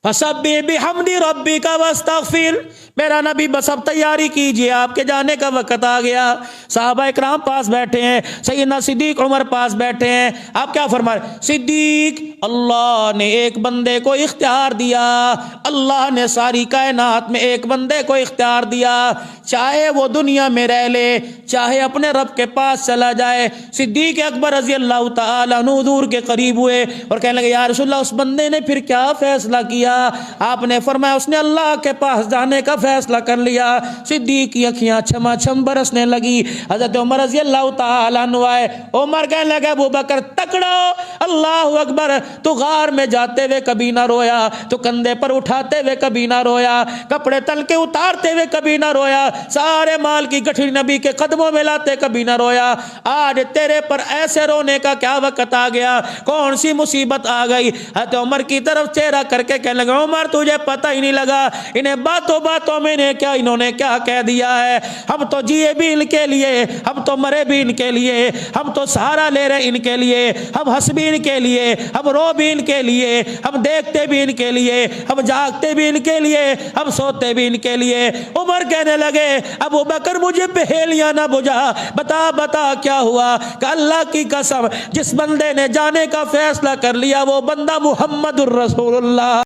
फसब्बिह बिहम्दि रब्बिका वस्तगफिर। मेरा नबी बस अब तैयारी कीजिए, आपके जाने का वक्त आ गया। साहबा इकराम पास बैठे हैं, सैयदना सिद्दीक उमर पास बैठे हैं। आप क्या फरमा रहे? सिद्दीक, अल्लाह ने एक बंदे को इख्तियार दिया, अल्लाह ने सारी कायनात में एक बंदे को इख्तियार दिया, चाहे वो दुनिया में रह ले, चाहे अपने रब के पास चला जाए। सिद्दीक अकबर रजी अल्लाह तआला अन्हु हुजूर के करीब हुए और कहने लगे, या रसूलल्लाह, उस बंदे ने फिर क्या फैसला किया? आपने फरमाया, उसने अल्लाह के पास जाने का फैसला कर लिया। सिद्दीक की अखियां छमाछम बरसने लगी। हजरत उमर रजी अल्लाह तआला अन्हु आए। उमर कहने लगे, अबू बकर तकड़ो, अल्लाह अकबर, तू गार में जाते हुए कभी ना रोया, तू कंधे पर उठाते हुए कभी ना रोया, कपड़े तल के उतारते हुए कभी ना रोया, सारे माल की गठरी नबी के कदमों में लाते कभी ना रोया। आज तेरे पर ऐसे रोने का क्या वक्त आ गया? कौन सी मुसीबत आ गई? हजरत उमर की तरफ चेहरा करके कहने लगा, उमर तुझे पता ही नहीं लगा इन्हें बातों बातों में इन्होंने क्या कह दिया है। हम तो जिए भी इनके लिए, हम तो मरे भी इनके लिए, हम तो सहारा ले रहे इनके लिए, हम हंस भी इनके लिए, हम रो भी इनके लिए, हम देखते भी इनके लिए, हम जागते भी इनके लिए, हम सोते भी इनके लिए। उमर कहने लगे, अबू बकर मुझे पहेलियां ना बुझा, बता बता क्या हुआ? कि अल्लाह की कसम, जिस बंदे ने जाने का फैसला कर लिया वो बंदा मुहम्मदुर रसूलुल्लाह